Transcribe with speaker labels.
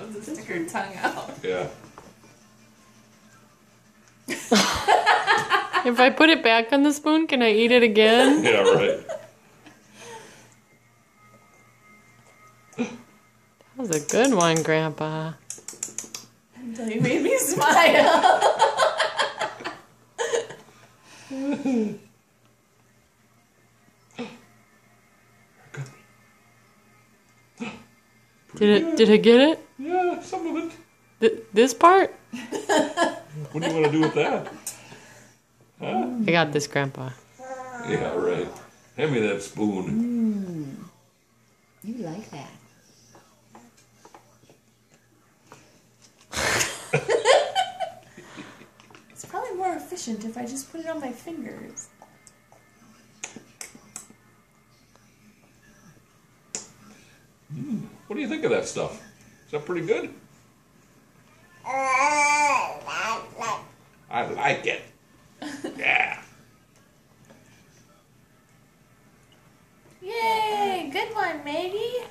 Speaker 1: wants to stick her tongue out.
Speaker 2: Yeah.
Speaker 3: If I put it back on the spoon, can I eat it again?
Speaker 2: Yeah, right.
Speaker 3: That was a good one, Grandpa.
Speaker 1: Until you made me smile.
Speaker 3: Did I get it?
Speaker 2: Yeah, some of it.
Speaker 3: This part?
Speaker 2: What do you want to do with that? Huh?
Speaker 3: I got this, Grandpa.
Speaker 2: Yeah, right. Hand me that spoon.
Speaker 1: You like that. It's probably more efficient if I just put it on my fingers.
Speaker 2: What do you think of that stuff? Is that pretty good? I like it. Yeah.
Speaker 1: Yay! Good one, Maggie.